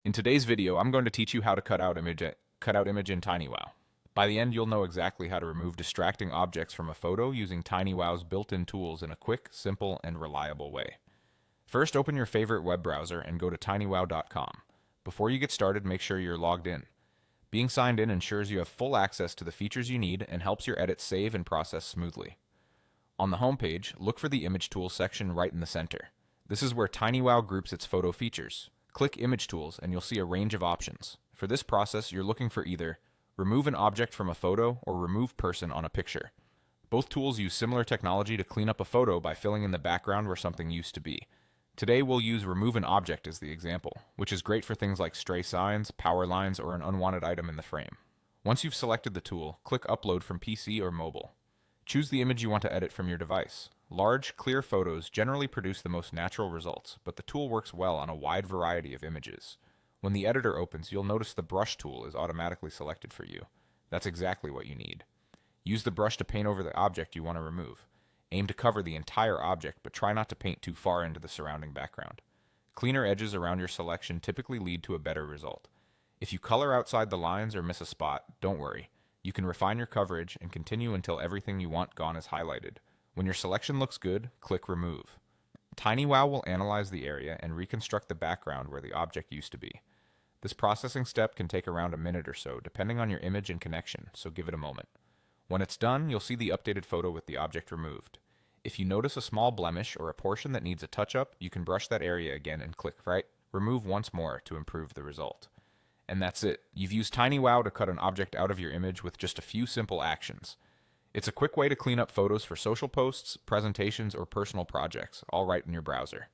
In today's video, I'm going to teach you how to cut out image in TinyWow. By the end, you'll know exactly how to remove distracting objects from a photo using TinyWow's built-in tools in a quick, simple, and reliable way. First, open your favorite web browser and go to tinywow.com. Before you get started, make sure you're logged in. Being signed in ensures you have full access to the features you need and helps your edits save and process smoothly. On the home page, look for the Image Tools section right in the center. This is where TinyWow groups its photo features. Click Image Tools and you'll see a range of options. For this process, you're looking for either remove an object from a photo or remove person on a picture. Both tools use similar technology to clean up a photo by filling in the background where something used to be. Today we'll use remove an object as the example, which is great for things like stray signs, power lines, or an unwanted item in the frame. Once you've selected the tool, click Upload from PC or mobile. Choose the image you want to edit from your device. Large, clear photos generally produce the most natural results, but the tool works well on a wide variety of images. When the editor opens, you'll notice the brush tool is automatically selected for you. That's exactly what you need. Use the brush to paint over the object you want to remove. Aim to cover the entire object, but try not to paint too far into the surrounding background. Cleaner edges around your selection typically lead to a better result. If you color outside the lines or miss a spot, don't worry. You can refine your coverage and continue until everything you want gone is highlighted. When your selection looks good, click Remove. TinyWow will analyze the area and reconstruct the background where the object used to be. This processing step can take around a minute or so, depending on your image and connection, so give it a moment. When it's done, you'll see the updated photo with the object removed. If you notice a small blemish or a portion that needs a touch-up, you can brush that area again and click Remove once more to improve the result. And that's it. You've used TinyWow to cut an object out of your image with just a few simple actions. It's a quick way to clean up photos for social posts, presentations, or personal projects, all right in your browser.